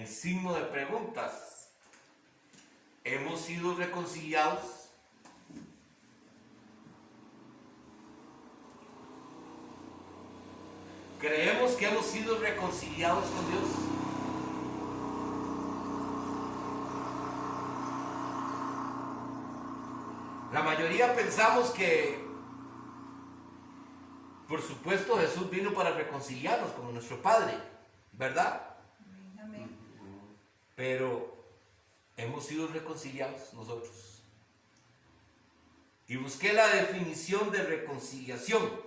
en signo de preguntas. ¿Hemos sido reconciliados? ¿Creemos que hemos sido reconciliados con Dios? La mayoría pensamos que, por supuesto, Jesús vino para reconciliarnos como nuestro Padre, ¿verdad? Amén. Pero hemos sido reconciliados nosotros. Y busqué la definición de reconciliación.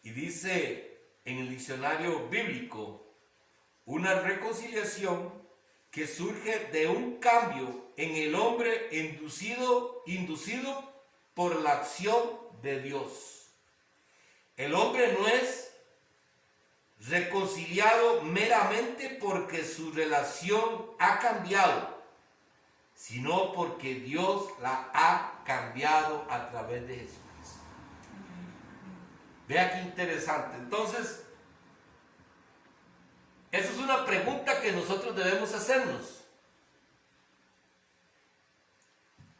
Y dice en el diccionario bíblico, una reconciliación que surge de un cambio en el hombre inducido por la acción de Dios. El hombre no es reconciliado meramente porque su relación ha cambiado, sino porque Dios la ha cambiado a través de Jesucristo. Vea qué interesante. Entonces, esa es una pregunta que nosotros debemos hacernos.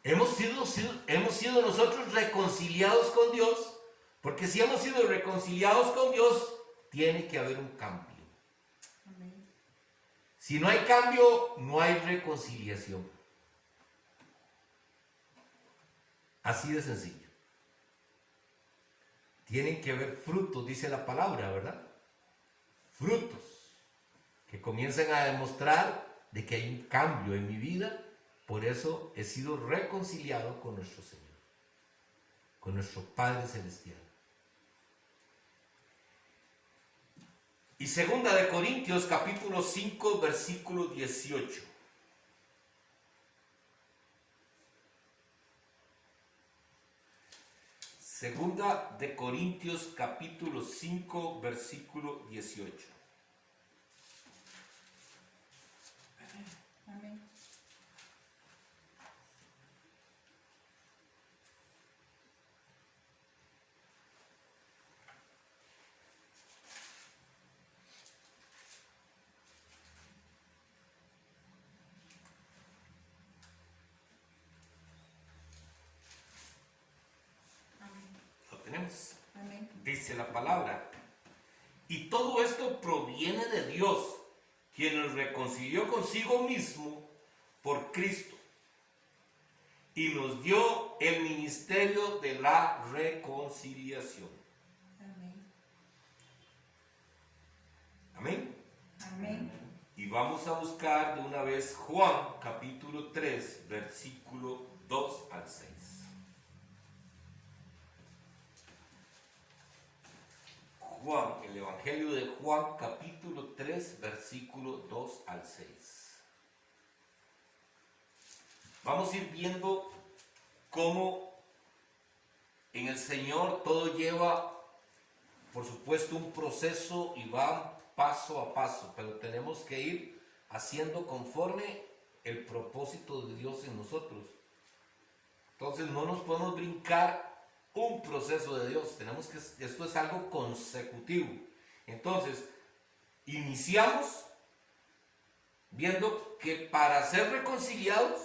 ¿Hemos sido nosotros reconciliados con Dios? Porque si hemos sido reconciliados con Dios, tiene que haber un cambio. Amén. Si no hay cambio, no hay reconciliación. Así de sencillo. Tienen que haber frutos, dice la palabra, ¿verdad? Frutos que comiencen a demostrar de que hay un cambio en mi vida. Por eso he sido reconciliado con nuestro Señor, con nuestro Padre Celestial. Y 2 Corintios capítulo 5 versículo 18. Segunda de Corintios capítulo 5 versículo 18. Amén. Lo tenemos. Amén. Dice la palabra. Y todo esto proviene de Dios, quien nos reconcilió consigo mismo por Cristo y nos dio el ministerio de la reconciliación. Amén. Amén. Amén. Y vamos a buscar de una vez Juan capítulo 3 versículo 2 al 6. Juan, el Evangelio de Juan, capítulo 3, versículo 2 al 6. Vamos a ir viendo cómo en el Señor todo lleva, por supuesto, un proceso y va paso a paso, pero tenemos que ir haciendo conforme el propósito de Dios en nosotros. Entonces no nos podemos brincar un proceso de Dios, esto es algo consecutivo. Entonces, iniciamos viendo que para ser reconciliados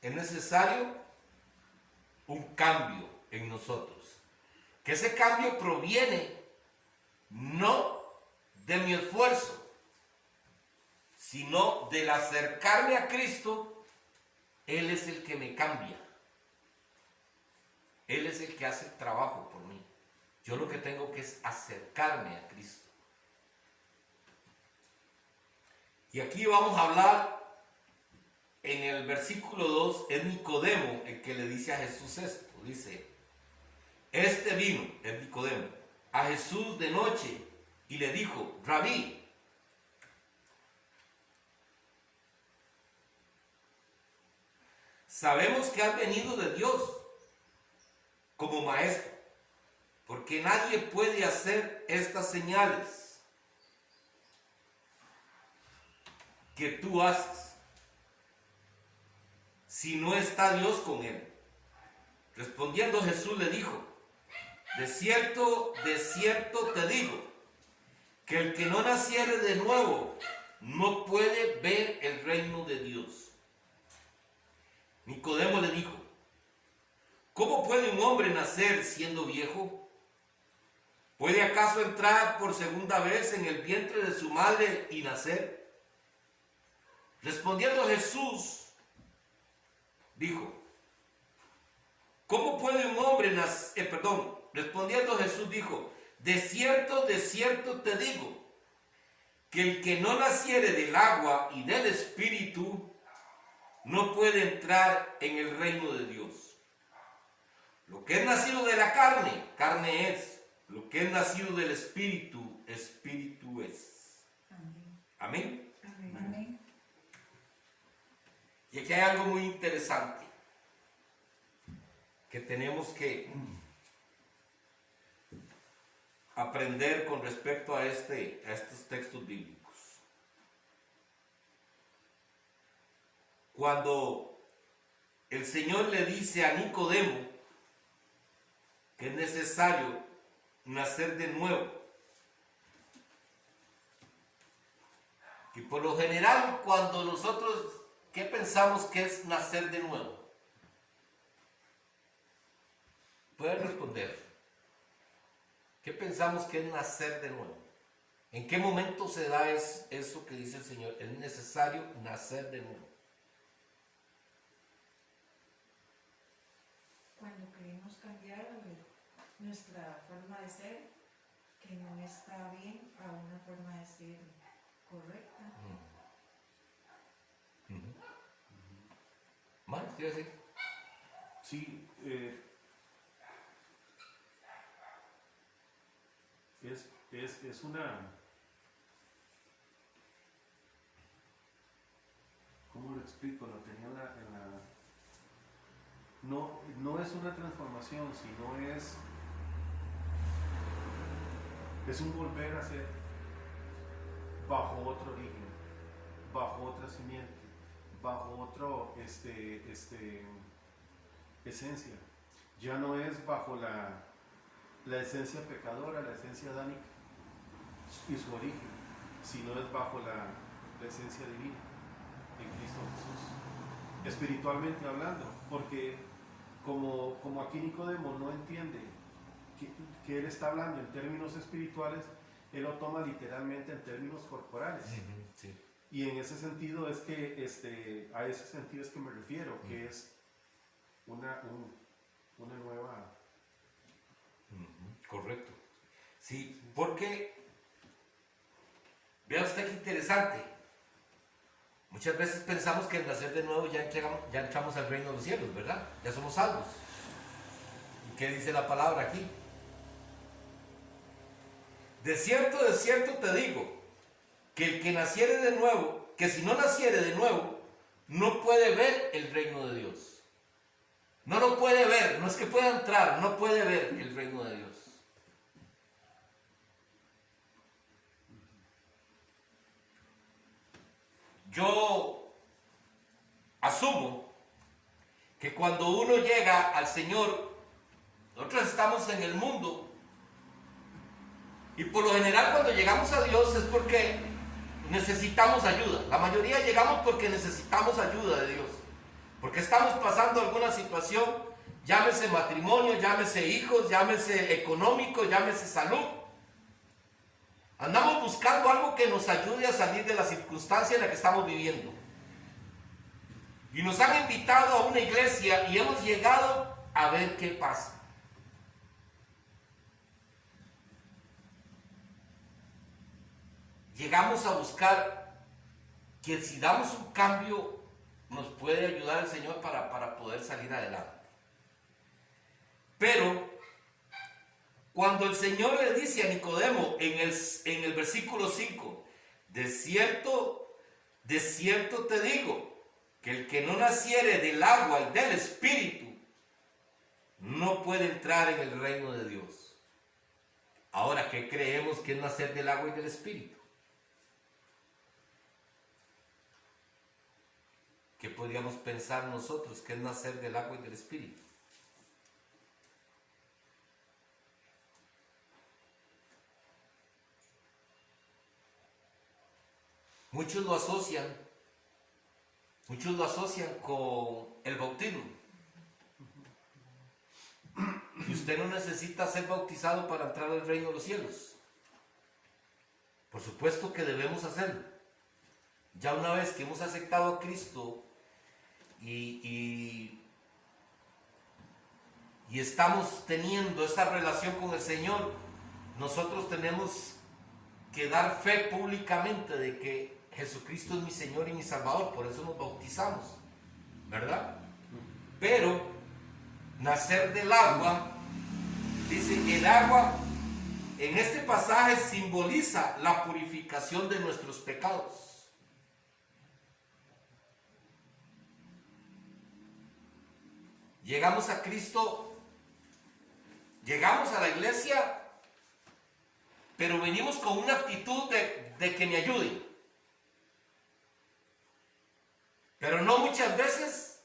es necesario un cambio en nosotros. Que ese cambio proviene no de mi esfuerzo, sino del acercarme a Cristo. Él es el que me cambia. Él es el que hace el trabajo por mí. Yo lo que tengo que es acercarme a Cristo. Y aquí vamos a hablar, en el versículo 2, es Nicodemo el que le dice a Jesús esto. Dice, este vino, es Nicodemo, a Jesús de noche y le dijo, Rabí, sabemos que has venido de Dios como maestro, porque nadie puede hacer estas señales que tú haces si no está Dios con él. Respondiendo Jesús le dijo, de cierto te digo, que el que no naciere de nuevo no puede ver el reino de Dios. Nicodemo le dijo: ¿cómo puede un hombre nacer siendo viejo? ¿Puede acaso entrar por segunda vez en el vientre de su madre y nacer? Respondiendo Jesús, dijo: ¿cómo puede un hombre nacer? Respondiendo Jesús dijo: de cierto te digo, que el que no naciere del agua y del Espíritu no puede entrar en el reino de Dios. Lo que es nacido de la carne, carne es. Lo que es nacido del Espíritu, Espíritu es. Amén. Amén. Amén. Y aquí hay algo muy interesante que tenemos que aprender con respecto a estos textos bíblicos. Cuando el Señor le dice a Nicodemo que es necesario nacer de nuevo, y por lo general cuando nosotros, ¿qué pensamos que es nacer de nuevo? Pueden responder. ¿Qué pensamos que es nacer de nuevo? ¿En qué momento se da eso que dice el Señor? Es necesario nacer de nuevo. Cuando queremos cambiar nuestra forma de ser, que no está bien, a una forma de ser correcta. ¿Más? ¿Qué decir? Sí, es una, ¿cómo lo explico? Lo tenía no es una transformación, sino es un volver a ser bajo otro origen, bajo otra simiente, bajo otro esencia. Ya no es bajo la esencia pecadora, la esencia adánica y su origen, sino es bajo la esencia divina en Cristo Jesús, espiritualmente hablando, porque como aquí Nicodemo no entiende que él está hablando en términos espirituales, él lo toma literalmente en términos corporales. Sí. Y en ese sentido es que, a ese sentido es que me refiero, que es una nueva... Correcto. Sí, porque, vea usted qué interesante. Muchas veces pensamos que al nacer de nuevo ya entramos al reino de los cielos, ¿verdad? Ya somos salvos. ¿Y qué dice la palabra aquí? De cierto te digo, que el que naciere de nuevo, que si no naciere de nuevo, no puede ver el reino de Dios. No lo puede ver, no es que pueda entrar, no puede ver el reino de Dios. Yo asumo que cuando uno llega al Señor, nosotros estamos en el mundo y por lo general cuando llegamos a Dios es porque necesitamos ayuda. La mayoría llegamos porque necesitamos ayuda de Dios, porque estamos pasando alguna situación, llámese matrimonio, llámese hijos, llámese económico, llámese salud. Andamos buscando algo que nos ayude a salir de la circunstancia en la que estamos viviendo. Y nos han invitado a una iglesia y hemos llegado a ver qué pasa. Llegamos a buscar que si damos un cambio nos puede ayudar el Señor para poder salir adelante. Pero cuando el Señor le dice a Nicodemo en el versículo 5, de cierto te digo, que el que no naciere del agua y del Espíritu no puede entrar en el reino de Dios. Ahora, ¿qué creemos que es nacer del agua y del Espíritu? ¿Qué podríamos pensar nosotros que es nacer del agua y del Espíritu? muchos lo asocian con el bautismo. Y usted no necesita ser bautizado para entrar al reino de los cielos. Por supuesto que debemos hacerlo. Ya una vez que hemos aceptado a Cristo y estamos teniendo esa relación con el Señor, nosotros tenemos que dar fe públicamente de que Jesucristo es mi Señor y mi Salvador. Por eso nos bautizamos, ¿verdad? Pero nacer del agua, dice, el agua en este pasaje simboliza la purificación de nuestros pecados. Llegamos a Cristo, llegamos a la iglesia, pero venimos con una actitud de que me ayuden. Pero no muchas veces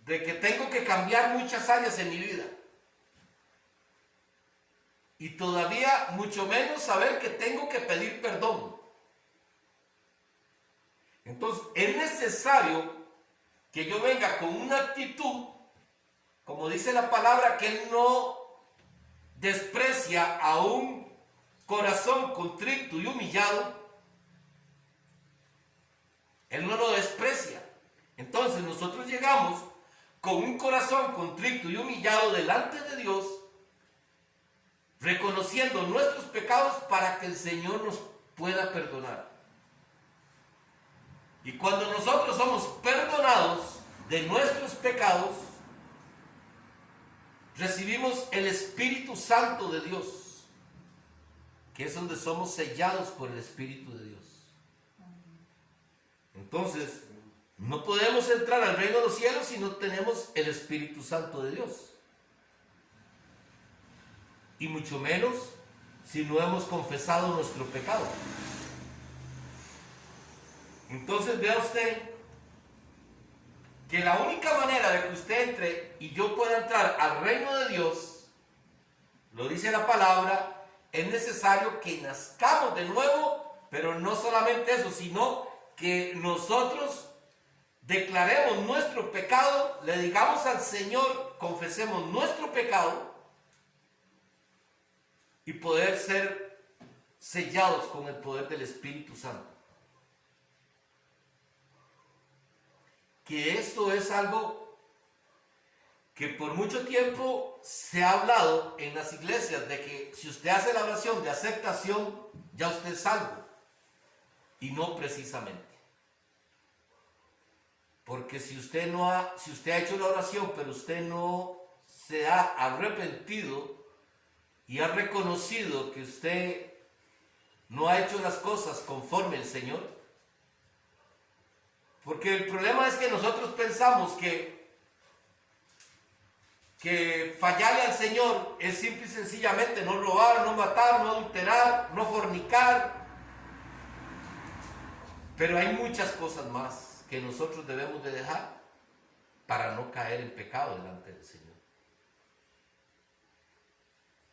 de que tengo que cambiar muchas áreas en mi vida. Y todavía mucho menos saber que tengo que pedir perdón. Entonces es necesario que yo venga con una actitud, como dice la palabra, que Él no desprecia a un corazón contrito y humillado. Él no lo desprecia. Entonces nosotros llegamos con un corazón contrito y humillado delante de Dios, reconociendo nuestros pecados para que el Señor nos pueda perdonar. Y cuando nosotros somos perdonados de nuestros pecados, recibimos el Espíritu Santo de Dios, que es donde somos sellados por el Espíritu de Dios. Entonces, no podemos entrar al reino de los cielos si no tenemos el Espíritu Santo de Dios. Y mucho menos si no hemos confesado nuestro pecado. Entonces vea usted que la única manera de que usted entre y yo pueda entrar al reino de Dios, lo dice la palabra, es necesario que nazcamos de nuevo, pero no solamente eso, sino que nosotros declaremos nuestro pecado, le digamos al Señor, confesemos nuestro pecado y poder ser sellados con el poder del Espíritu Santo. Que esto es algo que por mucho tiempo se ha hablado en las iglesias, de que si usted hace la oración de aceptación, ya usted es salvo. Y no precisamente. Porque si usted ha hecho la oración, pero usted no se ha arrepentido y ha reconocido que usted no ha hecho las cosas conforme el Señor. Porque el problema es que nosotros pensamos que fallarle al Señor es simple y sencillamente no robar, no matar, no adulterar, no fornicar. Pero hay muchas cosas más que nosotros debemos de dejar para no caer en pecado delante del Señor.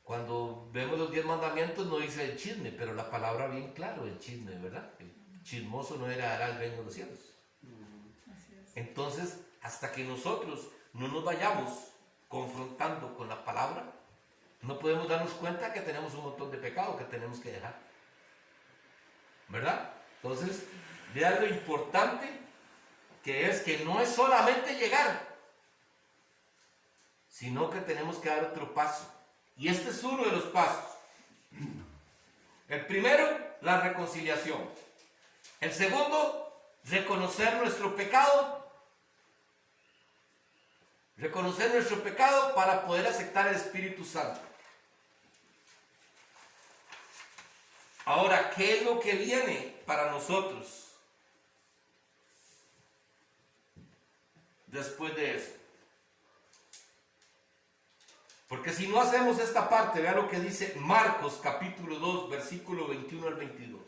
Cuando vemos los 10 mandamientos no dice el chisme, pero la palabra bien claro, el chisme, ¿verdad? El chismoso no heredará el reino de los cielos. Entonces, hasta que nosotros no nos vayamos confrontando con la palabra, no podemos darnos cuenta que tenemos un montón de pecado que tenemos que dejar. ¿Verdad? Entonces, vean lo importante que es que no es solamente llegar, sino que tenemos que dar otro paso. Y este es uno de los pasos. El primero, la reconciliación. El segundo, reconocer nuestro pecado. Reconocer nuestro pecado para poder aceptar el Espíritu Santo. Ahora, ¿qué es lo que viene para nosotros después de eso? Porque si no hacemos esta parte, vea lo que dice Marcos capítulo 2, versículo 21 al 22.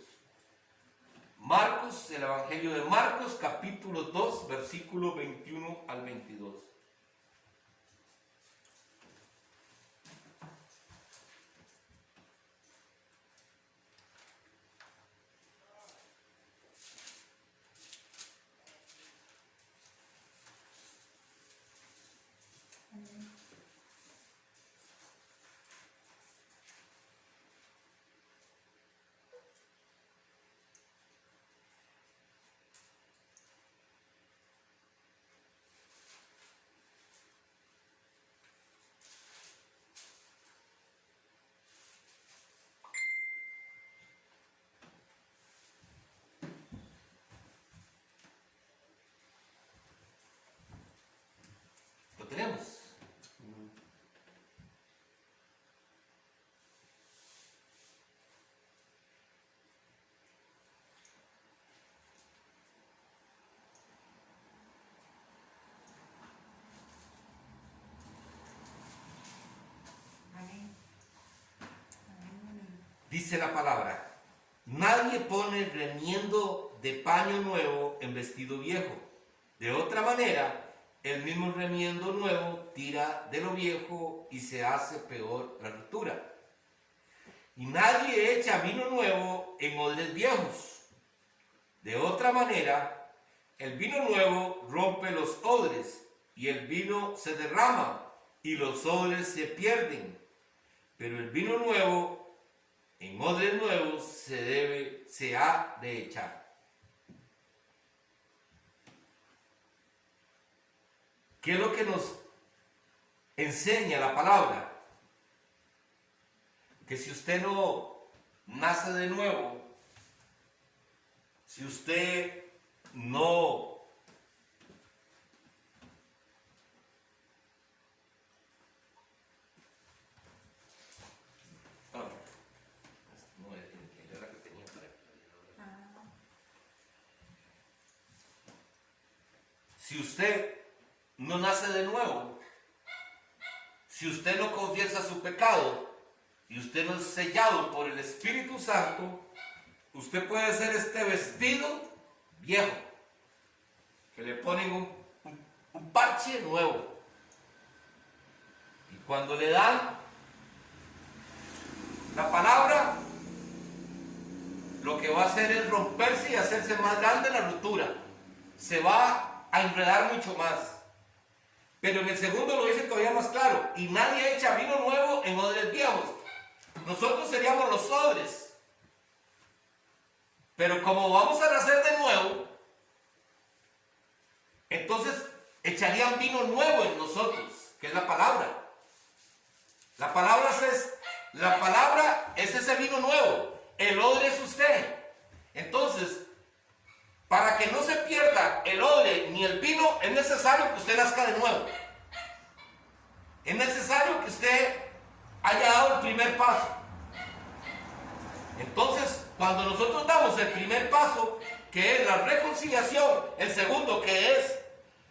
Marcos, el Evangelio de Marcos capítulo 2, versículo 21 al 22. dice la palabra, nadie pone remiendo de paño nuevo en vestido viejo. De otra manera, el mismo remiendo nuevo tira de lo viejo y se hace peor la rotura. Y nadie echa vino nuevo en odres viejos. De otra manera, el vino nuevo rompe los odres y el vino se derrama y los odres se pierden. Pero el vino nuevo en odres nuevos se ha de echar. ¿Qué es lo que nos enseña la palabra? Que si usted no nace de nuevo, si usted no si usted no nace de nuevo, si usted no confiesa su pecado y usted no es sellado por el Espíritu Santo, usted puede ser este vestido viejo, que le ponen un parche nuevo. Y cuando le dan la palabra, lo que va a hacer es romperse y hacerse más grande la ruptura. Se va a enredar mucho más. Pero en el segundo lo dice todavía más claro. Y nadie echa vino nuevo en odres viejos. Nosotros seríamos los odres. Pero como vamos a nacer de nuevo, entonces echarían vino nuevo en nosotros, que es la palabra. La palabra es ese vino nuevo. El odre es usted. Entonces, para que no se pierda el odre ni el vino, es necesario que usted nazca de nuevo. Es necesario que usted haya dado el primer paso. Entonces, cuando nosotros damos el primer paso, que es la reconciliación, el segundo, que es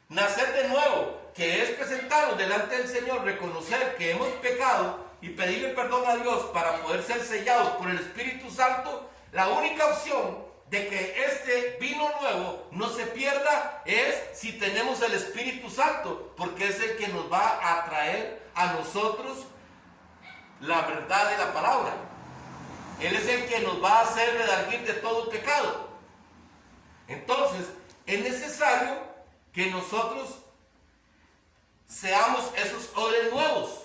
nacer de nuevo, que es presentarnos delante del Señor, reconocer que hemos pecado y pedirle perdón a Dios para poder ser sellados por el Espíritu Santo, la única opción de que este vino nuevo no se pierda es si tenemos el Espíritu Santo, porque es el que nos va a traer a nosotros la verdad de la palabra. Él es el que nos va a hacer redarguir de todo pecado. Entonces, es necesario que nosotros seamos esos odres nuevos,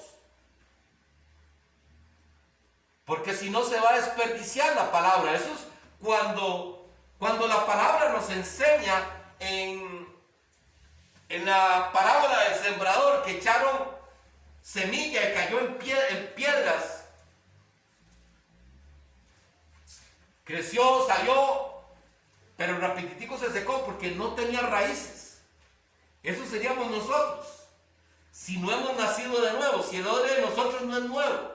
porque si no se va a desperdiciar la palabra. Eso es cuando la palabra nos enseña en la parábola del sembrador, que echaron semilla y cayó en piedras, creció, salió, pero rapiditico se secó porque no tenía raíces. Eso seríamos nosotros, si no hemos nacido de nuevo, si el odre de nosotros no es nuevo.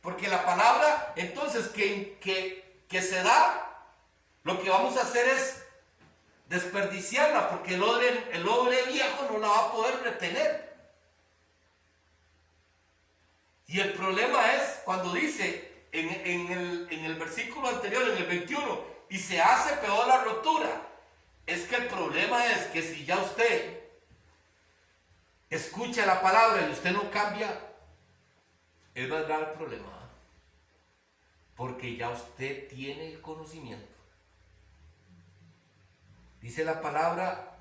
Porque la palabra, entonces, que se da, lo que vamos a hacer es desperdiciarla, porque el odre viejo no la va a poder retener. Y el problema es cuando dice en el versículo anterior, en el 21, y se hace peor la rotura. Es que el problema es que si ya usted escucha la palabra y usted no cambia, es más grave el problema, porque ya usted tiene el conocimiento. Dice la palabra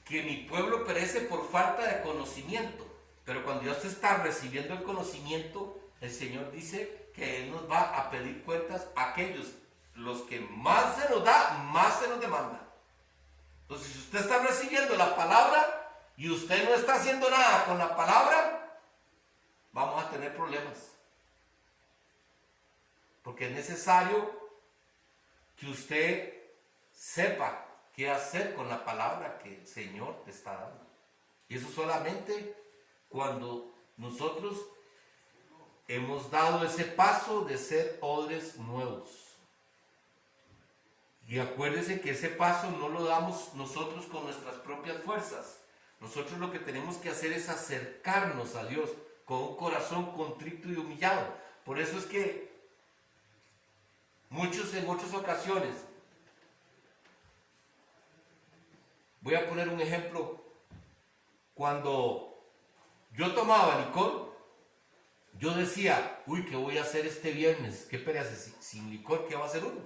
que mi pueblo perece por falta de conocimiento, pero cuando ya usted está recibiendo el conocimiento, el Señor dice que Él nos va a pedir cuentas a aquellos, los que más se nos da, más se nos demanda. Entonces, si usted está recibiendo la palabra y usted no está haciendo nada con la palabra, vamos a tener problemas. Porque es necesario que usted sepa qué hacer con la palabra que el Señor te está dando. Y eso solamente cuando nosotros hemos dado ese paso de ser odres nuevos. Y acuérdese que ese paso no lo damos nosotros con nuestras propias fuerzas. Nosotros lo que tenemos que hacer es acercarnos a Dios con un corazón contrito y humillado. Por eso es que muchos en otras ocasiones, voy a poner un ejemplo, cuando yo tomaba licor, yo decía, uy, ¿qué voy a hacer este viernes? ¿Qué pereza? Sin licor, ¿qué va a hacer uno?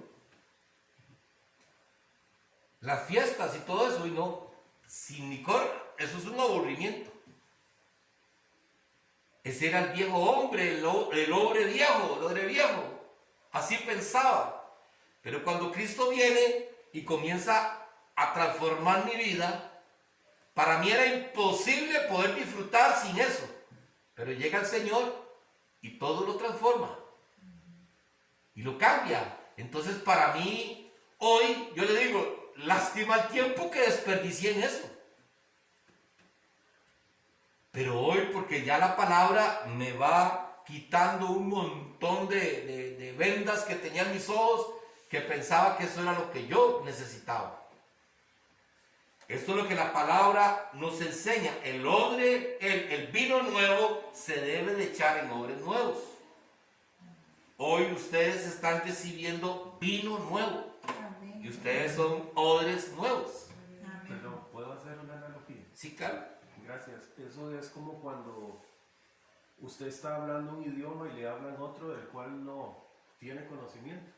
Las fiestas y todo eso, y no, sin licor, eso es un aburrimiento. Ese era el viejo hombre, el hombre viejo, así pensaba. Pero cuando Cristo viene y comienza a transformar mi vida, para mí era imposible poder disfrutar sin eso. Pero llega el Señor y todo lo transforma y lo cambia. Entonces para mí, hoy, yo le digo, lástima el tiempo que desperdicié en eso. Pero hoy, porque ya la palabra me va quitando un montón de vendas que tenía en mis ojos, que pensaba que eso era lo que yo necesitaba. Esto es lo que la palabra nos enseña. El vino nuevo se debe de echar en odres nuevos. Hoy ustedes están recibiendo vino nuevo. Amén. Y ustedes son odres nuevos. Amén. Perdón, ¿puedo hacer una analogía? Sí, claro. Gracias. Eso es como cuando usted está hablando un idioma y le hablan otro del cual no tiene conocimiento.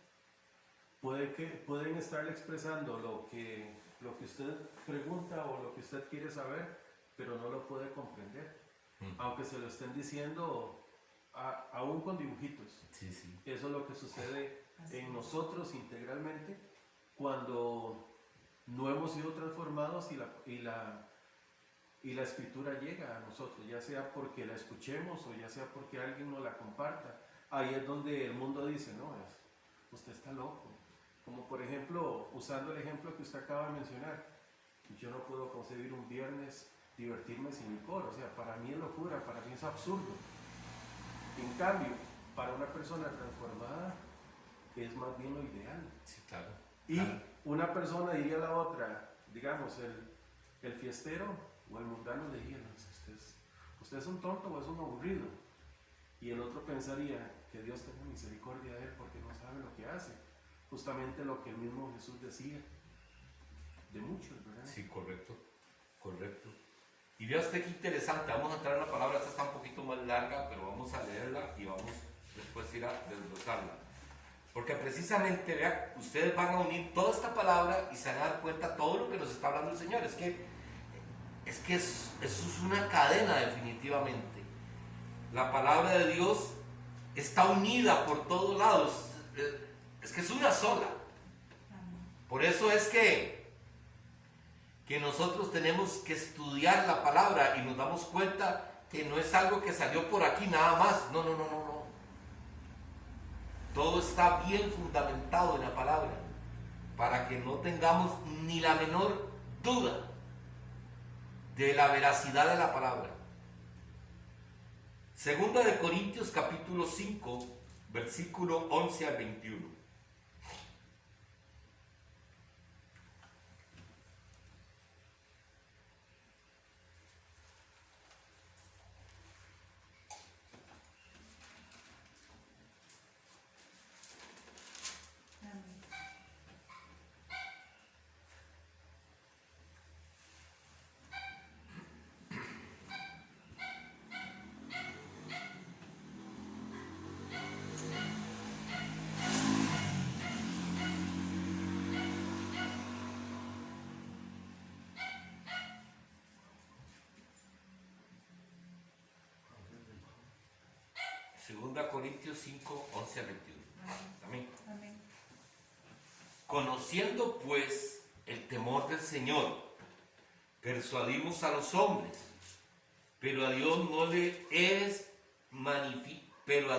Pueden estarle expresando lo que usted pregunta o lo que usted quiere saber, pero no lo puede comprender. Aunque se lo estén diciendo aún con dibujitos. Sí, sí. Eso es lo que sucede en nosotros integralmente cuando no hemos sido transformados y la escritura llega a nosotros, ya sea porque la escuchemos o ya sea porque alguien nos la comparta. Ahí es donde el mundo dice, no, usted está loco. Como por ejemplo, usando el ejemplo que usted acaba de mencionar, yo no puedo concebir un viernes divertirme sin licor, o sea, para mí es locura, para mí es absurdo. En cambio, para una persona transformada es más bien lo ideal. Sí, claro. Y Claro. una persona diría a la otra, digamos, el fiestero o el mundano le diría, no, usted es un tonto o es un aburrido. Y el otro pensaría que Dios tenga misericordia de él porque no sabe lo que hace. Justamente lo que el mismo Jesús decía de muchos, ¿verdad? Sí, correcto, correcto. Y vea usted qué interesante, vamos a entrar en la palabra, esta está un poquito más larga, pero vamos a leerla y vamos después a ir a desglosarla. Porque precisamente, vea, ustedes van a unir toda esta palabra y se van a dar cuenta de todo lo que nos está hablando el Señor. Es que eso es una cadena definitivamente. La palabra de Dios está unida por todos lados. Es que es una sola. Por eso es que nosotros tenemos que estudiar la palabra y nos damos cuenta que no es algo que salió por aquí nada más. No. Todo está bien fundamentado en la palabra para que no tengamos ni la menor duda de la veracidad de la palabra. Segunda de Corintios capítulo 5, versículo 11 al 21. Segunda Corintios 5, 11 al 21. Amén. Amén. Conociendo pues el temor del Señor, persuadimos a los hombres, pero a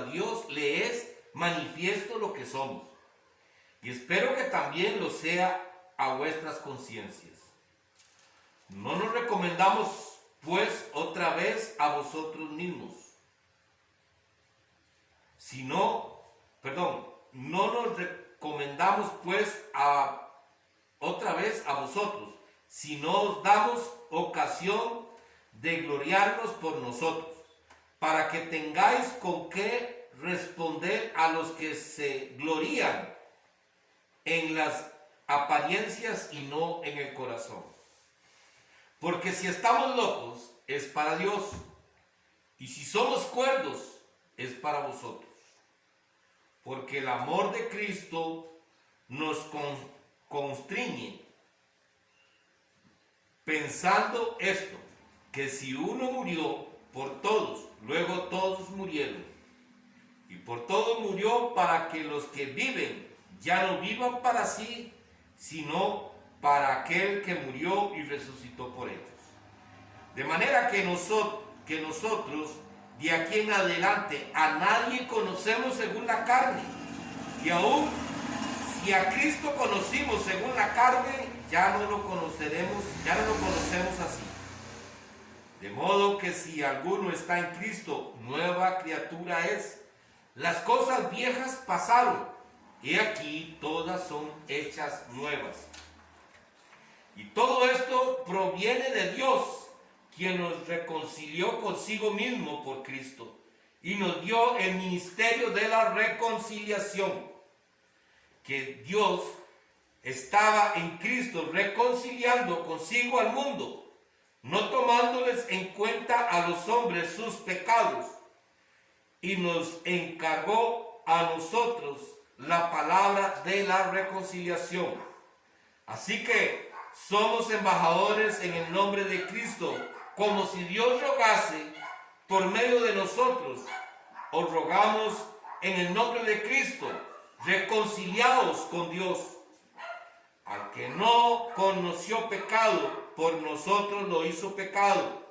Dios le es manifiesto lo que somos. Y espero que también lo sea a vuestras conciencias. No nos recomendamos pues otra vez a vosotros mismos, no nos recomendamos pues otra vez a vosotros, sino os damos ocasión de gloriarnos por nosotros, para que tengáis con qué responder a los que se glorían en las apariencias y no en el corazón. Porque si estamos locos, es para Dios, y si somos cuerdos, es para vosotros. Porque el amor de Cristo nos constriñe, pensando esto, que si uno murió por todos, luego todos murieron. Y por todos murió para que los que viven ya no vivan para sí, sino para aquel que murió y resucitó por ellos. De manera que nosotros de aquí en adelante a nadie conocemos según la carne. Y aún si a Cristo conocimos según la carne, ya no lo conocemos así. De modo que si alguno está en Cristo, nueva criatura es. Las cosas viejas pasaron, y aquí todas son hechas nuevas. Y todo esto proviene de Dios, quien nos reconcilió consigo mismo por Cristo, y nos dio el ministerio de la reconciliación. Que Dios estaba en Cristo reconciliando consigo al mundo, no tomándoles en cuenta a los hombres sus pecados, y nos encargó a nosotros la palabra de la reconciliación. Así que somos embajadores en el nombre de Cristo, como si Dios rogase por medio de nosotros. Os rogamos en el nombre de Cristo, reconciliados con Dios. Al que no conoció pecado, por nosotros lo hizo pecado,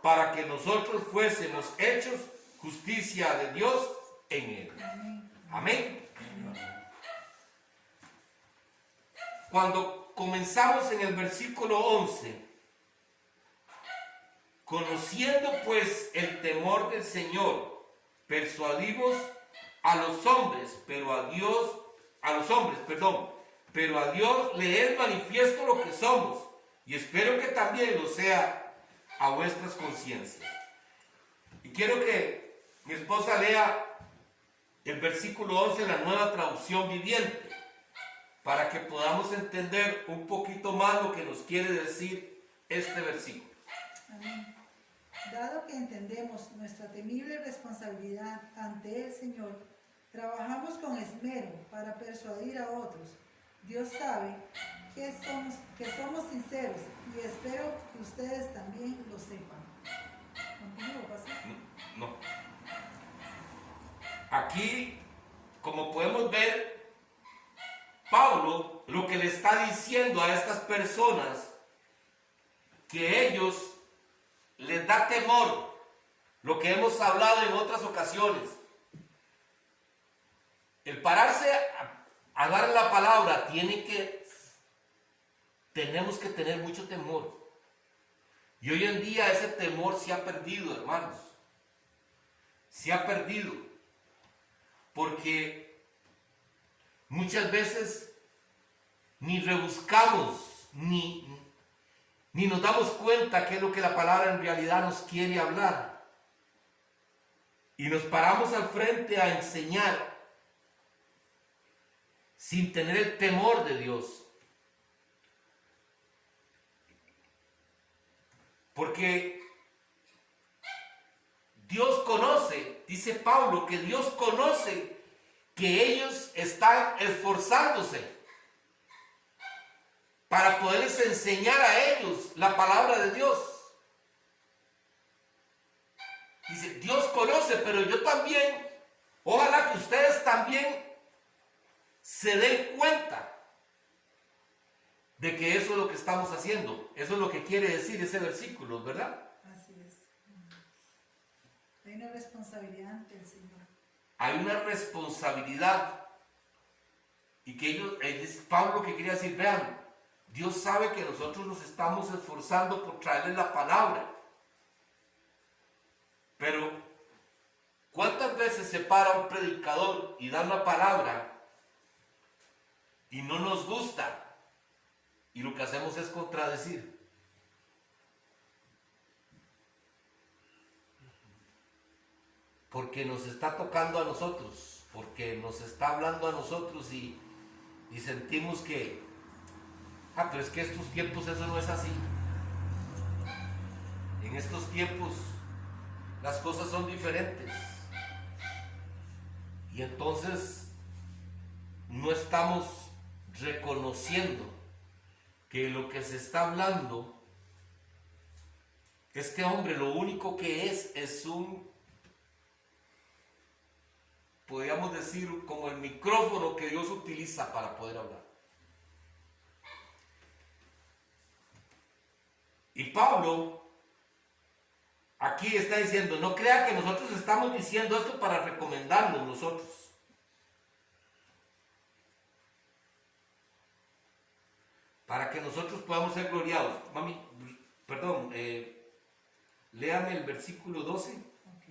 para que nosotros fuésemos hechos justicia de Dios en él. Amén. Cuando comenzamos en el versículo 11, conociendo pues el temor del Señor, persuadimos a los hombres, pero a Dios le es manifiesto lo que somos, y espero que también lo sea a vuestras conciencias. Y quiero que mi esposa lea el versículo 11 en la Nueva Traducción Viviente, para que podamos entender un poquito más lo que nos quiere decir este versículo. Amén. Dado que entendemos nuestra temible responsabilidad ante el Señor, trabajamos con esmero para persuadir a otros. Dios sabe que somos sinceros y espero que ustedes también lo sepan. ¿Continúo, pastor? No. Aquí, como podemos ver, Pablo lo que le está diciendo a estas personas, que ellos les da temor, lo que hemos hablado en otras ocasiones. El pararse a dar la palabra tenemos que tener mucho temor. Y hoy en día ese temor se ha perdido, hermanos. Se ha perdido. Porque muchas veces ni rebuscamos, ni nos damos cuenta qué es lo que la palabra en realidad nos quiere hablar. Y nos paramos al frente a enseñar sin tener el temor de Dios. Porque Dios conoce, dice Pablo, que Dios conoce que ellos están esforzándose para poderles enseñar a ellos la palabra de Dios. Dice, Dios conoce, pero yo también, ojalá que ustedes también se den cuenta de que eso es lo que estamos haciendo. Eso es lo que quiere decir ese versículo, ¿verdad? Así es. Hay una responsabilidad ante el Señor. Hay una responsabilidad. Y que es Pablo que quería decir, vean, Dios sabe que nosotros nos estamos esforzando por traerles la palabra. Pero, ¿cuántas veces se para un predicador y da una palabra y no nos gusta? Y lo que hacemos es contradecir. porque nos está tocando a nosotros, porque nos está hablando a nosotros y sentimos que, pero es que estos tiempos eso no es así. En estos tiempos las cosas son diferentes. Y entonces no estamos reconociendo que lo que se está hablando, este hombre lo único que es un, podríamos decir, como el micrófono que Dios utiliza para poder hablar. Y Pablo aquí está diciendo, no crea que nosotros estamos diciendo esto para recomendarnos nosotros. Para que nosotros podamos ser gloriados. Mami, perdón, léame el versículo 12. Ok.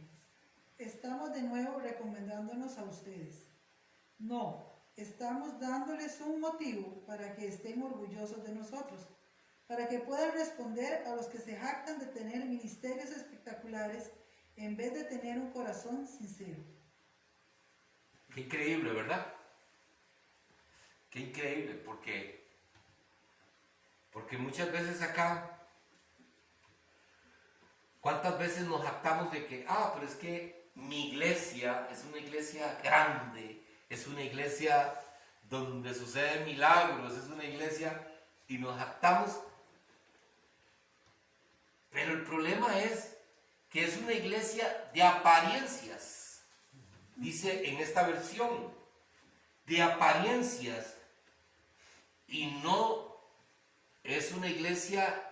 Estamos de nuevo recomendándonos a ustedes. No, estamos dándoles un motivo para que estén orgullosos de nosotros, para que puedan responder a los que se jactan de tener ministerios espectaculares en vez de tener un corazón sincero. Qué increíble, ¿verdad? Qué increíble, porque muchas veces acá, ¿cuántas veces nos jactamos de que, pero es que mi iglesia es una iglesia grande, es una iglesia donde suceden milagros, es una iglesia, y nos jactamos? Pero el problema es que es una iglesia de apariencias, dice en esta versión, de apariencias, y no es una iglesia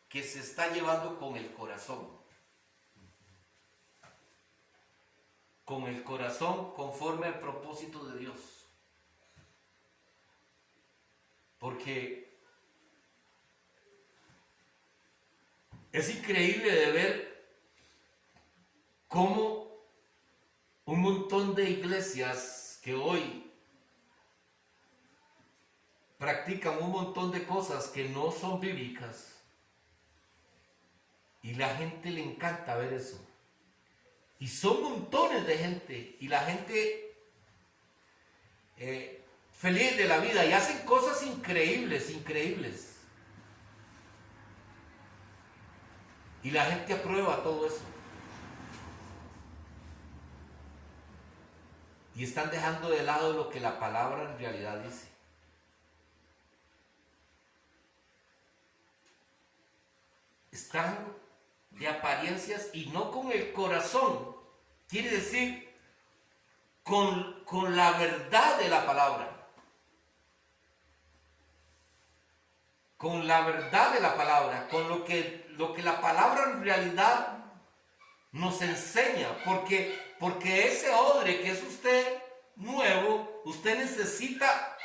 que se está llevando con el corazón conforme al propósito de Dios. Porque es increíble de ver cómo un montón de iglesias que hoy practican un montón de cosas que no son bíblicas y la gente le encanta ver eso. Y son montones de gente y la gente feliz de la vida y hacen cosas increíbles. Y la gente aprueba todo eso. Y están dejando de lado lo que la palabra en realidad dice. Están de apariencias y no con el corazón. Quiere decir, con la verdad de la palabra. Con la verdad de la palabra, con lo que la palabra en realidad nos enseña, porque ese odre que es usted nuevo, usted necesita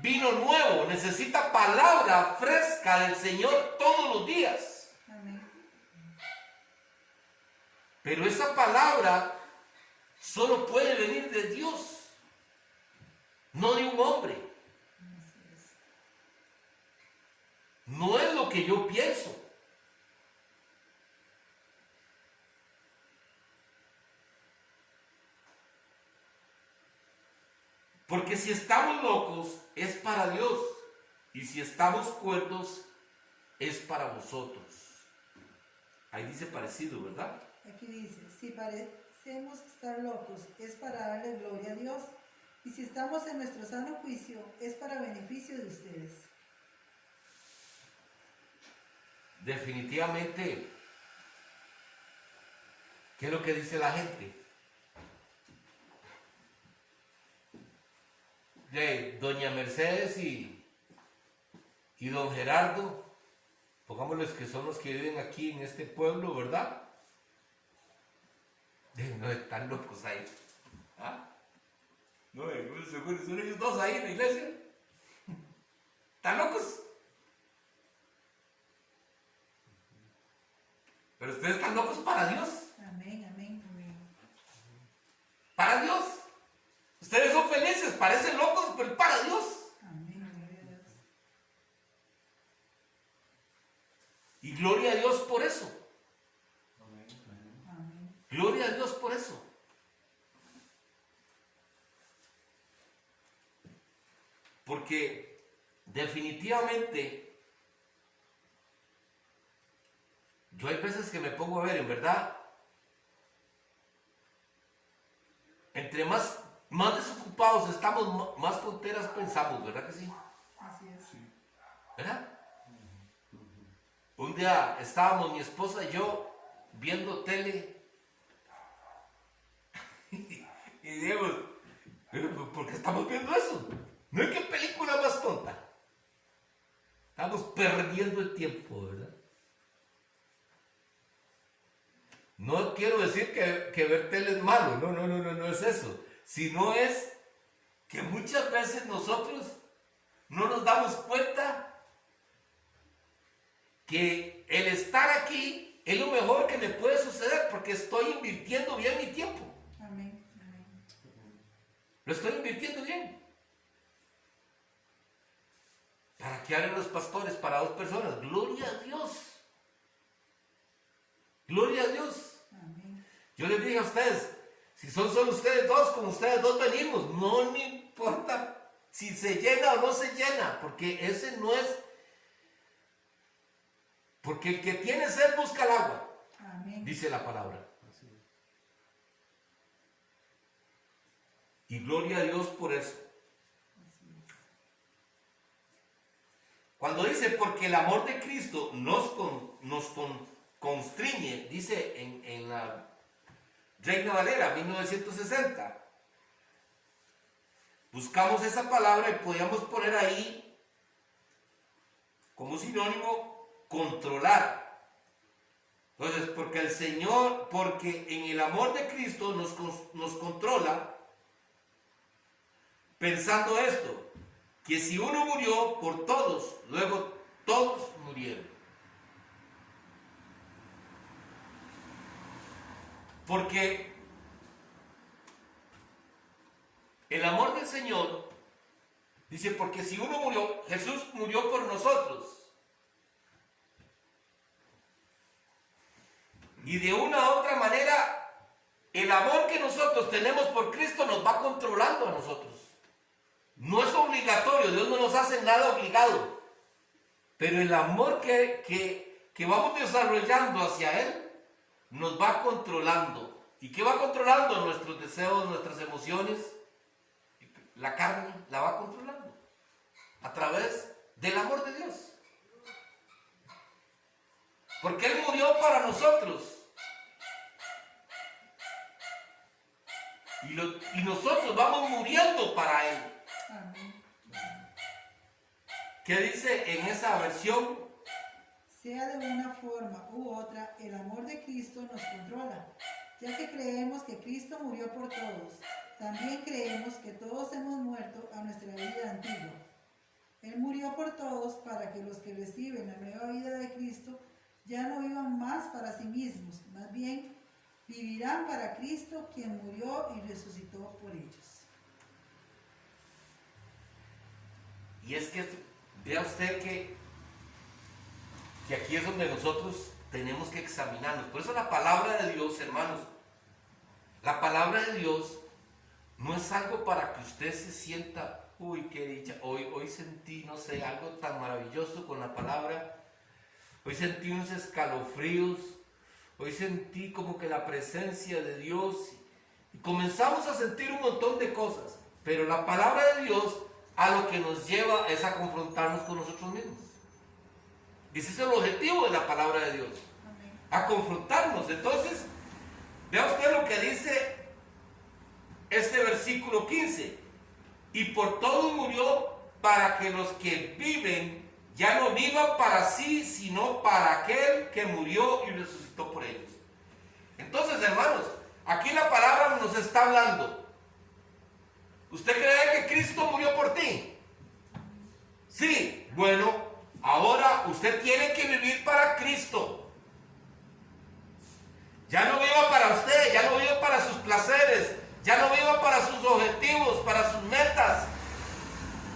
vino nuevo, necesita palabra fresca del Señor todos los días. Amén. Pero esa palabra solo puede venir de Dios, no de un hombre. No es lo que yo pienso. Porque si estamos locos, es para Dios. Y si estamos cuerdos, es para vosotros. Ahí dice parecido, ¿verdad? Aquí dice, si parecemos estar locos, es para darle gloria a Dios. Y si estamos en nuestro sano juicio, es para beneficio de ustedes. Definitivamente, ¿qué es lo que dice la gente? De doña Mercedes y don Gerardo, pongámosles que son los que viven aquí en este pueblo, ¿verdad? No están locos ahí. ¿Ah? No, seguro son ellos dos ahí en la iglesia. ¿Están locos? Pero ustedes están locos para Dios. Amén, amén, amén. Para Dios. Ustedes son felices, parecen locos, pero para Dios. Amén, gloria a Dios. Y gloria a Dios por eso. Amén. Gloria a Dios por eso. Porque definitivamente yo hay veces que me pongo a ver, en verdad, entre más desocupados estamos, más tonteras pensamos, ¿verdad que sí? Así es. ¿Verdad? Un día estábamos mi esposa y yo viendo tele y dijimos, ¿por qué estamos viendo eso? No hay que película más tonta. Estamos perdiendo el tiempo, ¿verdad? No quiero decir que ver tele es malo, no es eso. Sino es que muchas veces nosotros no nos damos cuenta que el estar aquí es lo mejor que me puede suceder porque estoy invirtiendo bien mi tiempo. Amén. Amén. Lo estoy invirtiendo bien. ¿Para qué harán los pastores? Para 2 personas. Gloria a Dios. Gloria a Dios. Amén. Yo les dije a ustedes, si son solo ustedes 2, con ustedes 2 venimos. No me importa si se llena o no se llena, porque ese no es. Porque el que tiene sed busca el agua, Amén. dice la palabra. Y gloria a Dios por eso. Cuando dice, porque el amor de Cristo nos constriñe, dice en la Reina Valera 1960, buscamos esa palabra y podíamos poner ahí como sinónimo controlar. Entonces, porque el Señor, porque en el amor de Cristo nos controla, pensando esto, que si uno murió por todos, luego todos murieron. Porque el amor del Señor, dice, porque si uno murió, Jesús murió por nosotros. Y de una u otra manera, el amor que nosotros tenemos por Cristo nos va controlando a nosotros. No es obligatorio, Dios no nos hace nada obligado. Pero el amor que vamos desarrollando hacia Él nos va controlando. ¿Y qué va controlando? Nuestros deseos, nuestras emociones. La carne la va controlando a través del amor de Dios. Porque Él murió para nosotros. Y nosotros vamos muriendo para Él. Amén. ¿Qué dice en esa versión? Sea de una forma u otra, el amor de Cristo nos controla, ya que creemos que Cristo murió por todos. También creemos que todos hemos muerto a nuestra vida antigua. Él murió por todos para que los que reciben la nueva vida de Cristo ya no vivan más para sí mismos, más bien vivirán para Cristo, quien murió y resucitó por ellos. Y es que vea usted que aquí es donde nosotros tenemos que examinarnos. Por eso la palabra de Dios, hermanos, la palabra de Dios no es algo para que usted se sienta, uy, qué dicha, hoy sentí, no sé, algo tan maravilloso con la palabra, hoy sentí unos escalofríos, hoy sentí como que la presencia de Dios, y comenzamos a sentir un montón de cosas, pero la palabra de Dios a lo que nos lleva es a confrontarnos con nosotros mismos. Ese es el objetivo de la palabra de Dios, Amén. a confrontarnos. Entonces, vea usted lo que dice este versículo 15, y por todos murió para que los que viven ya no vivan para sí, sino para aquel que murió y resucitó por ellos. Entonces, hermanos, aquí la palabra nos está hablando. ¿Usted cree que Cristo murió por ti? Sí, bueno, ahora usted tiene que vivir para Cristo. Ya no viva para usted, ya no viva para sus placeres, ya no viva para sus objetivos, para sus metas.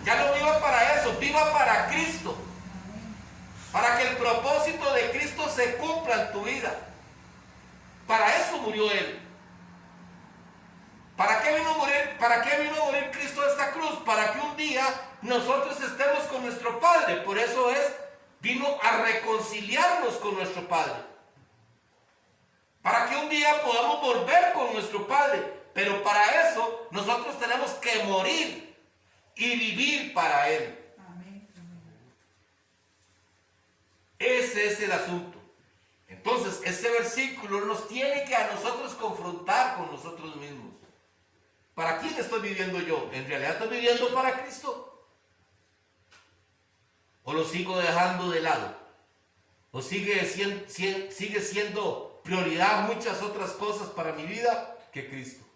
Ya no viva para eso, viva para Cristo. Para que el propósito de Cristo se cumpla en tu vida. Para eso murió Él? ¿Para qué vino a morir Cristo a esta cruz? Para que un día nosotros estemos con nuestro Padre. Por eso vino a reconciliarnos con nuestro Padre. Para que un día podamos volver con nuestro Padre. Pero para eso nosotros tenemos que morir y vivir para Él. Amén. Ese es el asunto. Entonces, este versículo nos tiene que a nosotros confrontar con nosotros mismos. ¿Para quién estoy viviendo yo? ¿En realidad estoy viviendo para Cristo? ¿O lo sigo dejando de lado? ¿O sigue siendo prioridad muchas otras cosas para mi vida que Cristo?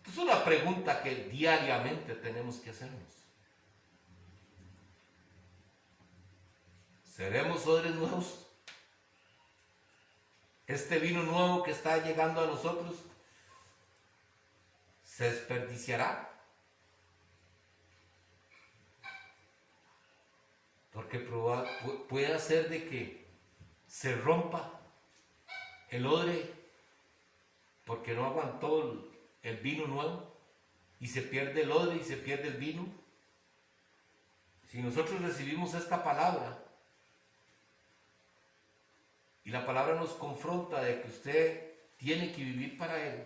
Es una pregunta que diariamente tenemos que hacernos. ¿Seremos odres nuevos? Este vino nuevo que está llegando a nosotros se desperdiciará. Porque puede hacer de que se rompa el odre porque no aguantó el vino nuevo y se pierde el odre y se pierde el vino. Si nosotros recibimos esta palabra y la palabra nos confronta de que usted tiene que vivir para Él,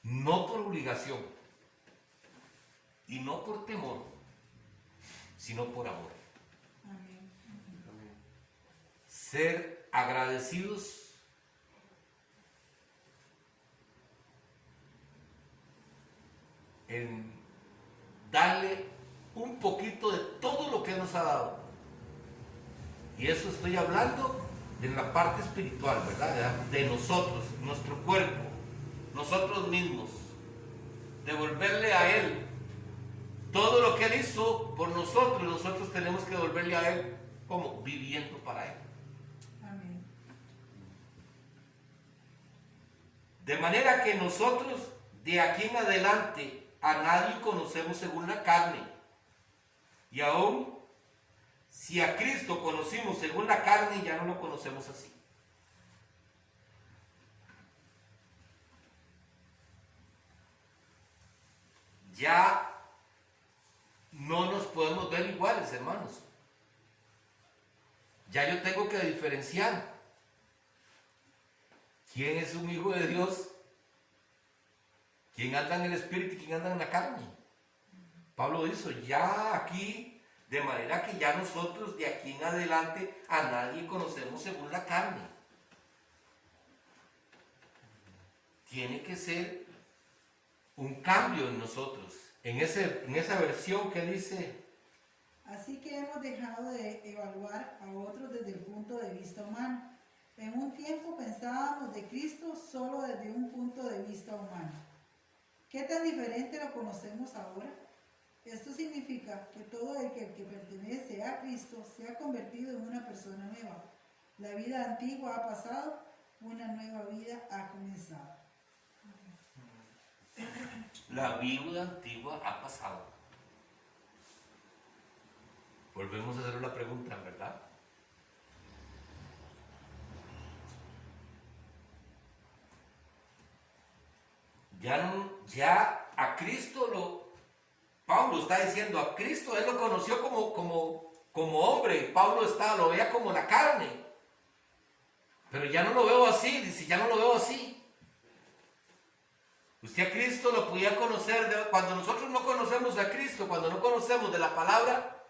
no por obligación y no por temor, sino por amor. Amén. Ser agradecidos en darle un poquito de todo lo que nos ha dado. Y eso estoy hablando de la parte espiritual, ¿verdad? De nosotros, nuestro cuerpo, nosotros mismos. Devolverle a Él todo lo que Él hizo por nosotros. Nosotros tenemos que devolverle a Él como viviendo para Él. Amén. De manera que nosotros de aquí en adelante a nadie conocemos según la carne. Y aún si a Cristo conocimos según la carne, ya no lo conocemos así. Ya no nos podemos ver iguales, hermanos. Ya yo tengo que diferenciar quién es un hijo de Dios, quién anda en el espíritu y quién anda en la carne. Pablo hizo ya aquí, de manera que ya nosotros de aquí en adelante a nadie conocemos según la carne. Tiene que ser un cambio en nosotros. En esa versión que dice: Así que hemos dejado de evaluar a otros desde el punto de vista humano. En un tiempo pensábamos de Cristo solo desde un punto de vista humano. ¿Qué tan diferente lo conocemos ahora? Esto significa que todo el que pertenece a Cristo se ha convertido en una persona nueva. La vida antigua ha pasado, una nueva vida ha comenzado. la vida antigua ha pasado. Volvemos a hacer una pregunta, ¿verdad? Ya a Cristo Pablo está diciendo, a Cristo él lo conoció como hombre. Pablo lo veía como la carne. Pero ya no lo veo así, dice, ya no lo veo así. Usted a Cristo lo podía conocer, cuando nosotros no conocemos a Cristo, cuando no conocemos de la palabra,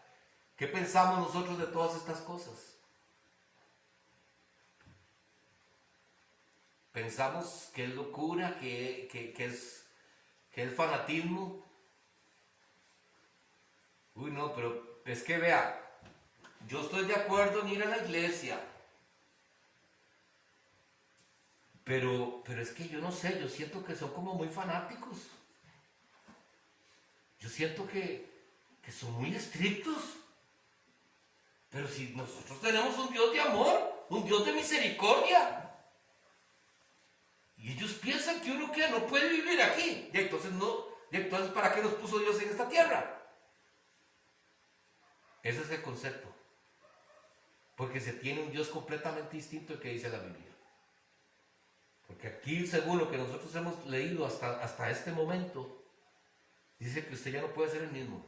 ¿qué pensamos nosotros de todas estas cosas? Pensamos que es locura, que es fanatismo. Uy, no, pero es que vea, yo estoy de acuerdo en ir a la iglesia. Pero es que yo no sé, yo siento que son como muy fanáticos. Yo siento que son muy estrictos. Pero si nosotros tenemos un Dios de amor, un Dios de misericordia. Y ellos piensan que uno que no puede vivir aquí. Y entonces ¿para qué nos puso Dios en esta tierra? Ese es el concepto. Porque se tiene un Dios completamente distinto al que dice la Biblia. Porque aquí, según lo que nosotros hemos leído hasta este momento, dice que usted ya no puede ser el mismo.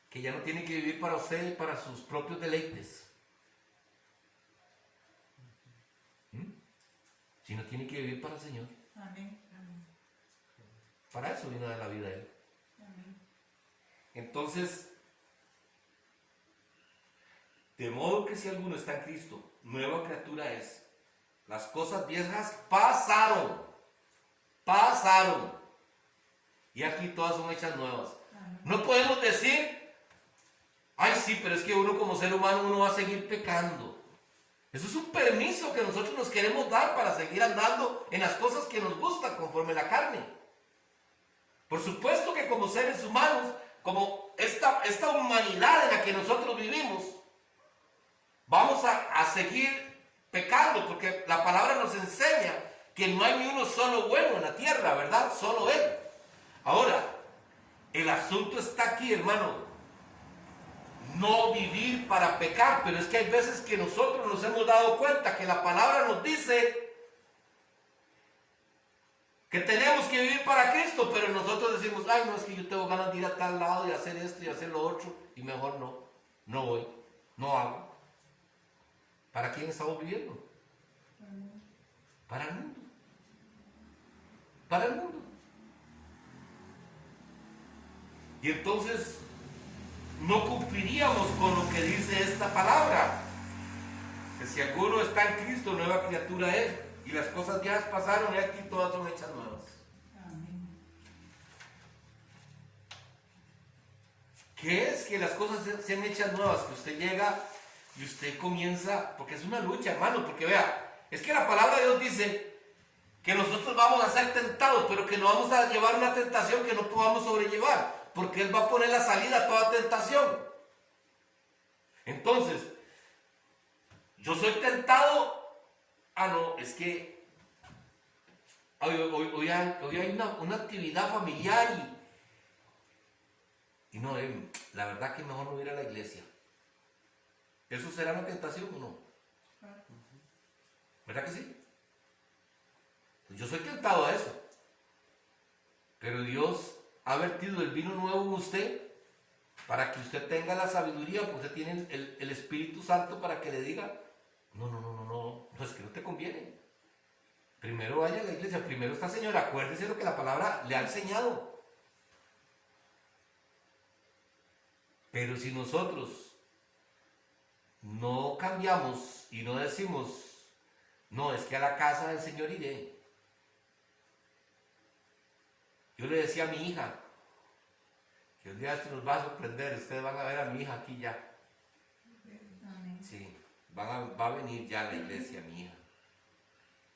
Que ya no tiene que vivir para usted y para sus propios deleites. Sino tiene que vivir para el Señor. Amén. Para eso vino de la vida Él. Amén. Entonces, de modo que si alguno está en Cristo, nueva criatura es. Las cosas viejas pasaron. Y aquí todas son hechas nuevas. No podemos decir, ay sí, pero es que uno como ser humano uno va a seguir pecando. Eso es un permiso que nosotros nos queremos dar para seguir andando en las cosas que nos gustan conforme la carne. Por supuesto que como seres humanos, como esta humanidad en la que nosotros vivimos, vamos a seguir pecando, porque la palabra nos enseña que no hay ni uno solo bueno en la tierra, ¿verdad? Solo Él. Ahora, el asunto está aquí, hermano. No vivir para pecar, pero es que hay veces que nosotros nos hemos dado cuenta que la palabra nos dice que tenemos que vivir para Cristo, pero nosotros decimos, ay, no, es que yo tengo ganas de ir a tal lado y hacer esto y hacer lo otro, y mejor no voy, no hago. ¿Para quién estamos viviendo? Para el mundo. Para el mundo. Y entonces no cumpliríamos con lo que dice esta palabra. Que si alguno está en Cristo, nueva criatura es. Y las cosas viejas pasaron y aquí todas son hechas nuevas. Amén. ¿Qué es que las cosas sean hechas nuevas? Que usted llega y usted comienza, porque es una lucha, hermano, porque vea, es que la palabra de Dios dice que nosotros vamos a ser tentados, pero que no vamos a llevar una tentación que no podamos sobrellevar, porque Él va a poner la salida a toda tentación. Entonces, yo soy tentado, no, es que hoy hay una actividad familiar y no, la verdad que mejor no ir a la iglesia. ¿Eso será una tentación o no? ¿Verdad que sí? Pues yo soy tentado a eso. Pero Dios ha vertido el vino nuevo en usted para que usted tenga la sabiduría, porque usted tiene el Espíritu Santo para que le diga, no, es que no te conviene. Primero vaya a la iglesia, primero esta señora, acuérdese lo que la palabra le ha enseñado. Pero si nosotros no cambiamos y no decimos, no, es que a la casa del Señor iré. Yo le decía a mi hija, que un día esto nos va a sorprender, ustedes van a ver a mi hija aquí ya. Amén. Sí, va a venir ya a la iglesia mi hija.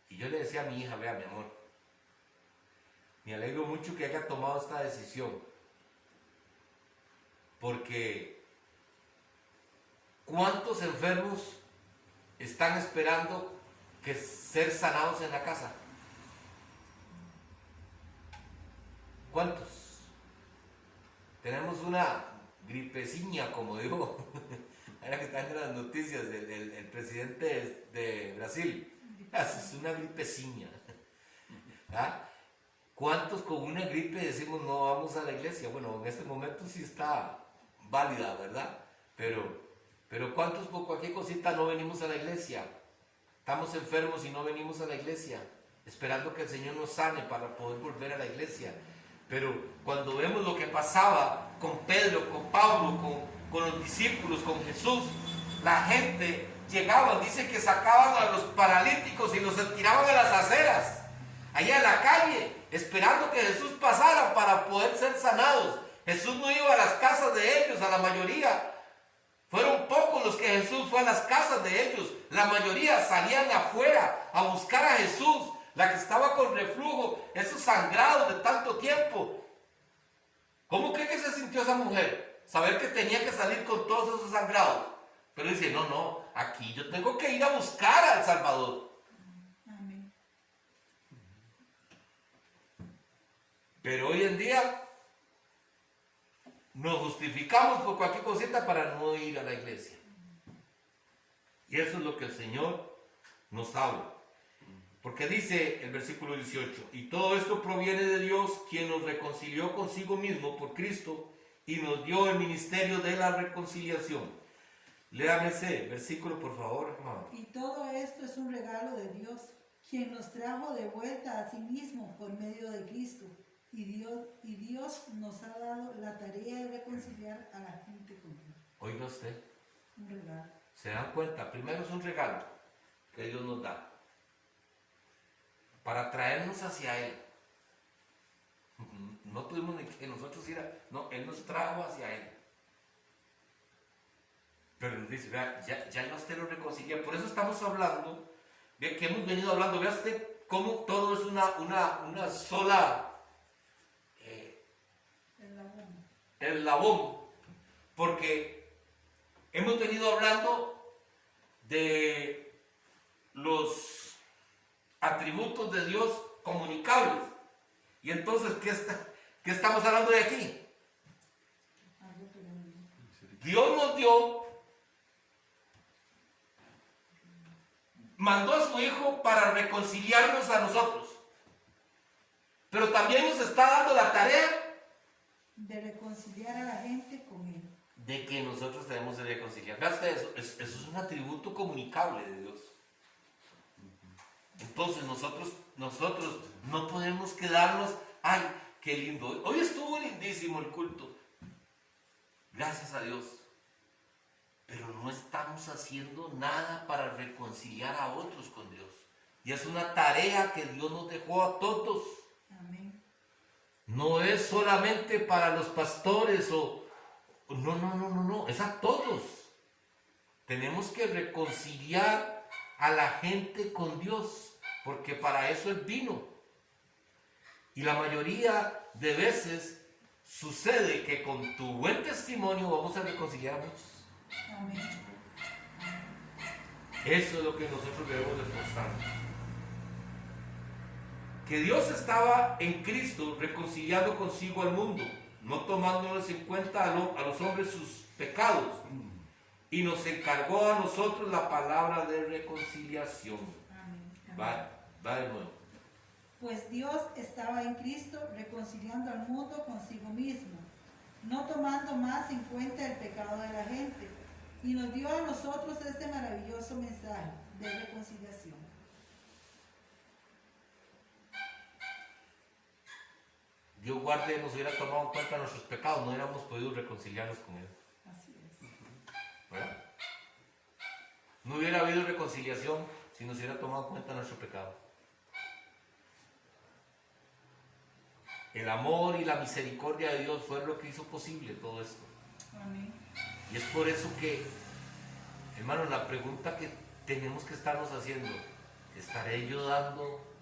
Y yo le decía a mi hija, vea mi amor, me alegro mucho que haya tomado esta decisión, porque ¿cuántos enfermos están esperando que ser sanados en la casa? ¿Cuántos? Tenemos una gripeciña, como digo, ahora que están en las noticias, el presidente de Brasil. Es una gripeciña. ¿Ah? ¿Cuántos con una gripe decimos no vamos a la iglesia? Bueno, en este momento sí está válida, ¿verdad? Pero ¿cuántos por cualquier cosita no venimos a la iglesia? Estamos enfermos y no venimos a la iglesia, esperando que el Señor nos sane para poder volver a la iglesia. Pero cuando vemos lo que pasaba con Pedro, con Pablo, con los discípulos, con Jesús, la gente llegaba, dice que sacaban a los paralíticos y los tiraban a las aceras, allá en la calle, esperando que Jesús pasara para poder ser sanados. Jesús no iba a las casas de ellos, a la mayoría. Fueron pocos los que Jesús fue a las casas de ellos. La mayoría salían afuera a buscar a Jesús. La que estaba con reflujo, esos sangrados de tanto tiempo. ¿Cómo cree que se sintió esa mujer? Saber que tenía que salir con todos esos sangrados. Pero dice, no, aquí yo tengo que ir a buscar al Salvador. Amén. Pero hoy en día nos justificamos por cualquier cosita para no ir a la iglesia. Y eso es lo que el Señor nos habla. Porque dice el versículo 18, y todo esto proviene de Dios, quien nos reconcilió consigo mismo por Cristo y nos dio el ministerio de la reconciliación. Léame ese versículo, por favor, hermano. Y todo esto es un regalo de Dios, quien nos trajo de vuelta a sí mismo por medio de Cristo. Y Dios nos ha dado la tarea de reconciliar a la gente con Dios. Oiga usted, Un regalo. se dan cuenta, primero es un regalo que Dios nos da para traernos hacia Él. No tuvimos ni que nosotros ir a... No, Él nos trajo hacia Él. Pero nos dice, vea, ya yo a usted lo reconcilia. Por eso estamos hablando, vea que hemos venido hablando, vea usted cómo todo es una sola eslabón. Porque hemos venido hablando de los atributos de Dios comunicables. Y entonces, ¿qué estamos hablando de aquí? Dios nos dio, mandó a su Hijo para reconciliarnos a nosotros. Pero también nos está dando la tarea De reconciliar a la gente con Él. de que nosotros tenemos que reconciliar. Vean ustedes, eso es un atributo comunicable de Dios. Entonces nosotros no podemos quedarnos, ay, qué lindo. Hoy estuvo lindísimo el culto. Gracias a Dios. Pero no estamos haciendo nada para reconciliar a otros con Dios. Y es una tarea que Dios nos dejó a todos. Amén. No es solamente para los pastores no, es a todos. Tenemos que reconciliar a la gente con Dios, porque para eso Él vino. Y la mayoría de veces sucede que con tu buen testimonio vamos a reconciliar a muchos. Amén. Eso es lo que nosotros debemos de esforzarnos. Que Dios estaba en Cristo reconciliando consigo al mundo, no tomándonos en cuenta a los hombres sus pecados, y nos encargó a nosotros la palabra de reconciliación. Amén. Va de nuevo. Pues Dios estaba en Cristo reconciliando al mundo consigo mismo, no tomando más en cuenta el pecado de la gente, y nos dio a nosotros este maravilloso mensaje de reconciliación. Dios guarde, nos hubiera tomado en cuenta nuestros pecados, no hubiéramos podido reconciliarnos con Él. Así es. ¿Verdad? No hubiera habido reconciliación si nos hubiera tomado en cuenta nuestro pecado. El amor y la misericordia de Dios fue lo que hizo posible todo esto. Amén. Y es por eso que, hermano, la pregunta que tenemos que estarnos haciendo, ¿estaré yo dando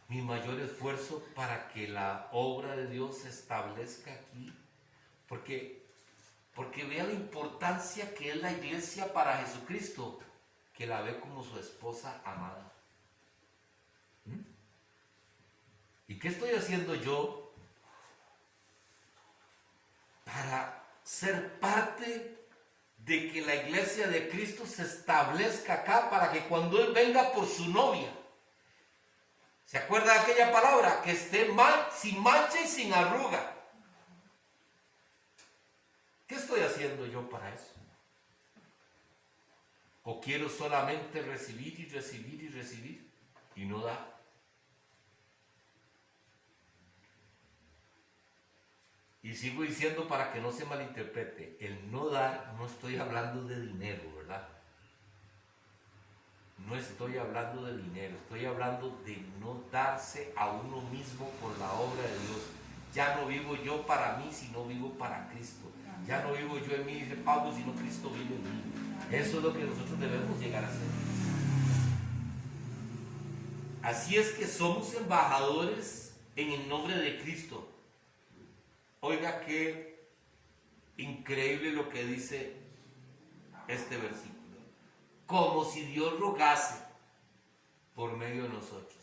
mi mayor esfuerzo para que la obra de Dios se establezca aquí? Porque vea la importancia que es la iglesia para Jesucristo, que la ve como su esposa amada. ¿Y qué estoy haciendo yo para ser parte de que la iglesia de Cristo se establezca acá, para que cuando Él venga por su novia, ¿se acuerda de aquella palabra? Que esté sin mancha y sin arruga. ¿Qué estoy haciendo yo para eso? ¿O quiero solamente recibir y recibir y recibir y no dar? Y sigo diciendo para que no se malinterprete, el no dar, no estoy hablando de dinero, ¿verdad? No estoy hablando de dinero, estoy hablando de no darse a uno mismo por la obra de Dios. Ya no vivo yo para mí, sino vivo para Cristo. Ya no vivo yo en mí, dice Pablo, sino Cristo vive en mí. Eso es lo que nosotros debemos llegar a hacer. Así es que somos embajadores en el nombre de Cristo. Oiga qué increíble lo que dice este versículo. Como si Dios rogase por medio de nosotros.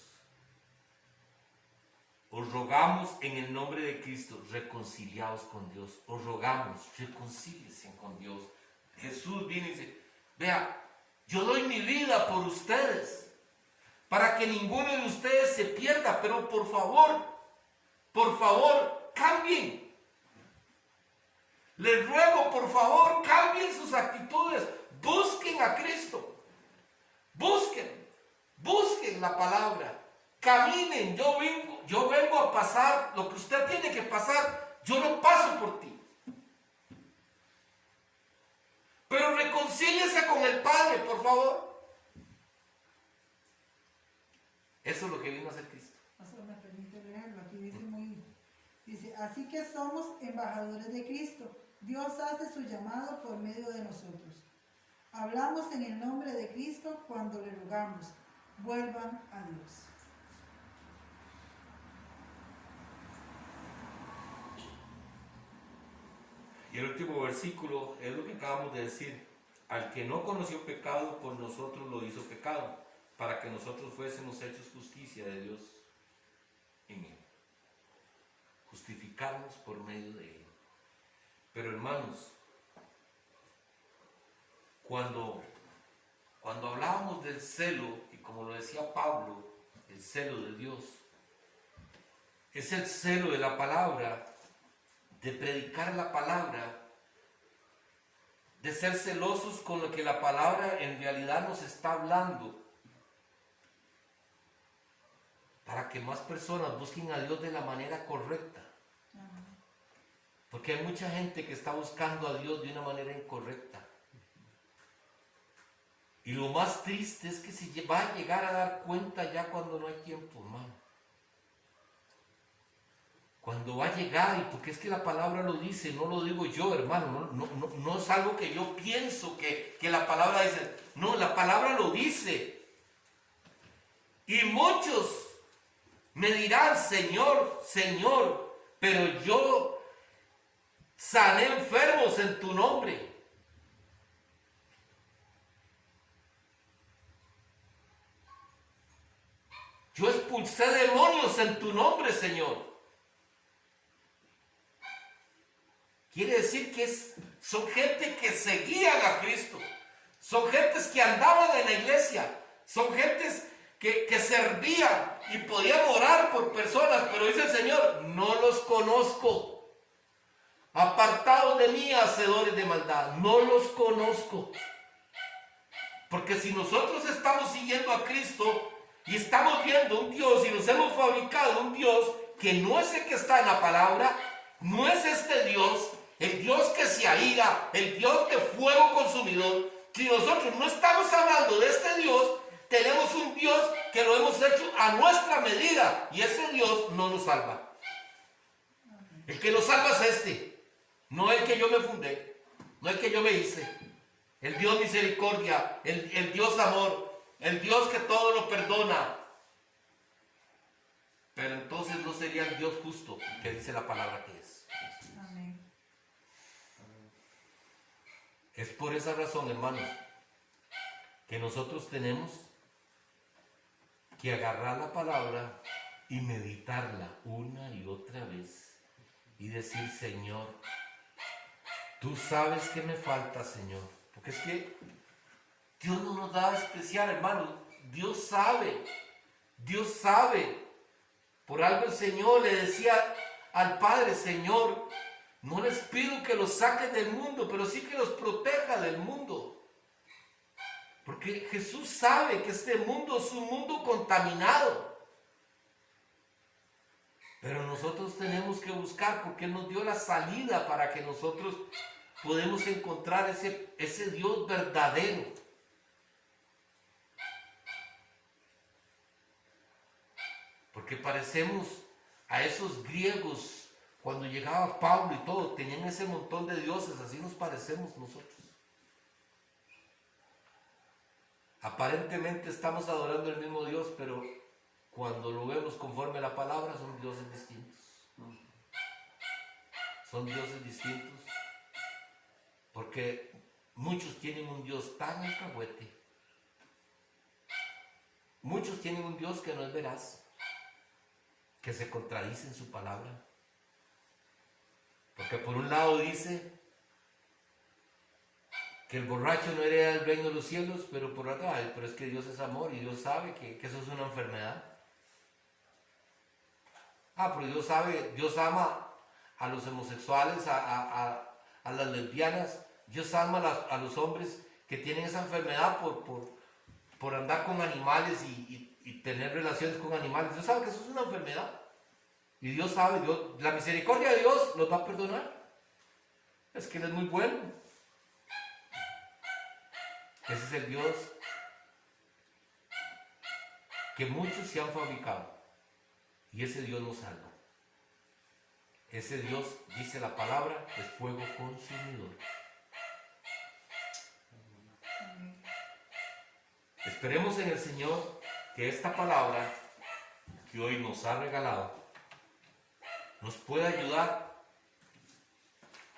Os rogamos en el nombre de Cristo, reconciliaos con Dios. Os rogamos, reconcíliense con Dios. Jesús viene y dice, Vea, yo doy mi vida por ustedes, para que ninguno de ustedes se pierda, pero por favor, cambien. Les ruego, por favor, cambien sus actitudes, busquen a Cristo, busquen la palabra, caminen. Yo vengo a pasar lo que usted tiene que pasar, yo lo paso por ti. Pero reconcíliese con el Padre, por favor. Eso es lo que vino a hacer Cristo. Pastor, me permite leerlo, aquí dice, así que somos embajadores de Cristo. Dios hace su llamado por medio de nosotros. Hablamos en el nombre de Cristo cuando le rogamos, vuelvan a Dios. Y el último versículo es lo que acabamos de decir. Al que no conoció pecado, por nosotros lo hizo pecado, para que nosotros fuésemos hechos justicia de Dios en él. Justificarnos por medio de él. Pero hermanos, cuando hablábamos del celo, y como lo decía Pablo, el celo de Dios, es el celo de la palabra, de predicar la palabra, de ser celosos con lo que la palabra en realidad nos está hablando, para que más personas busquen a Dios de la manera correcta. Porque hay mucha gente que está buscando a Dios de una manera incorrecta. Y lo más triste es que se va a llegar a dar cuenta ya cuando no hay tiempo, hermano. Cuando va a llegar, y porque es que la palabra lo dice, no lo digo yo, hermano, no es algo que yo pienso que la palabra dice, no, la palabra lo dice. Y muchos me dirán, Señor, Señor, pero yo sané enfermos en tu nombre. Yo expulsé demonios en tu nombre, Señor. Quiere decir que son gente que seguían a Cristo. Son gentes que andaban en la iglesia. Son gentes que servían y podían orar por personas. Pero dice el Señor, no los conozco. Apartados de mí, hacedores de maldad. No los conozco. Porque si nosotros estamos siguiendo a Cristo y estamos viendo un Dios y nos hemos fabricado un Dios que no es el que está en la palabra, no es este Dios, el Dios que se aira, el Dios de fuego consumidor. Si nosotros no estamos hablando de este Dios, tenemos un Dios que lo hemos hecho a nuestra medida y ese Dios no nos salva. El que nos salva es este, no el que yo me fundé, no el que yo me hice. El Dios misericordia, el Dios amor, el Dios que todo lo perdona. Pero entonces no sería el Dios justo que dice la palabra que es. Amén. Es por esa razón, hermanos, que nosotros tenemos que agarrar la palabra y meditarla una y otra vez y decir, Señor, tú sabes que me falta, Señor. Porque es que Dios no nos da especial, hermano. Dios sabe. Dios sabe. Por algo el Señor le decía al Padre, Señor, no les pido que los saques del mundo, pero sí que los proteja del mundo. Porque Jesús sabe que este mundo es un mundo contaminado. Pero nosotros tenemos que buscar, porque Él nos dio la salida para que nosotros podemos encontrar ese Dios verdadero. Porque parecemos a esos griegos, cuando llegaba Pablo y todo, tenían ese montón de dioses, así nos parecemos nosotros. Aparentemente estamos adorando el mismo Dios, pero cuando lo vemos conforme a la palabra son dioses distintos. Son dioses distintos. Porque muchos tienen un Dios tan alcahuete. Muchos tienen un Dios que no es veraz, que se contradice en su palabra. Porque por un lado dice que el borracho no hereda el reino de los cielos, pero por acá, pero es que Dios es amor y Dios sabe que eso es una enfermedad. Pero Dios sabe, Dios ama a los homosexuales, a las lesbianas, Dios ama a los hombres que tienen esa enfermedad por andar con animales y tener relaciones con animales. Dios sabe que eso es una enfermedad. Y Dios sabe, la misericordia de Dios los va a perdonar. Es que Él es muy bueno. Ese es el Dios que muchos se han fabricado. Y ese Dios nos salva. Ese Dios, dice la palabra, es fuego consumidor. Esperemos en el Señor que esta palabra que hoy nos ha regalado nos pueda ayudar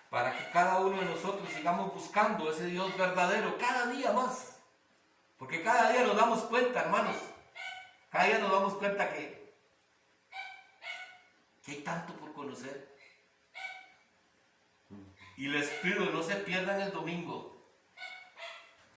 para que cada uno de nosotros sigamos buscando ese Dios verdadero cada día más. Porque cada día nos damos cuenta, hermanos, cada día nos damos cuenta que hay tanto por conocer. Y les pido, no se pierdan el domingo.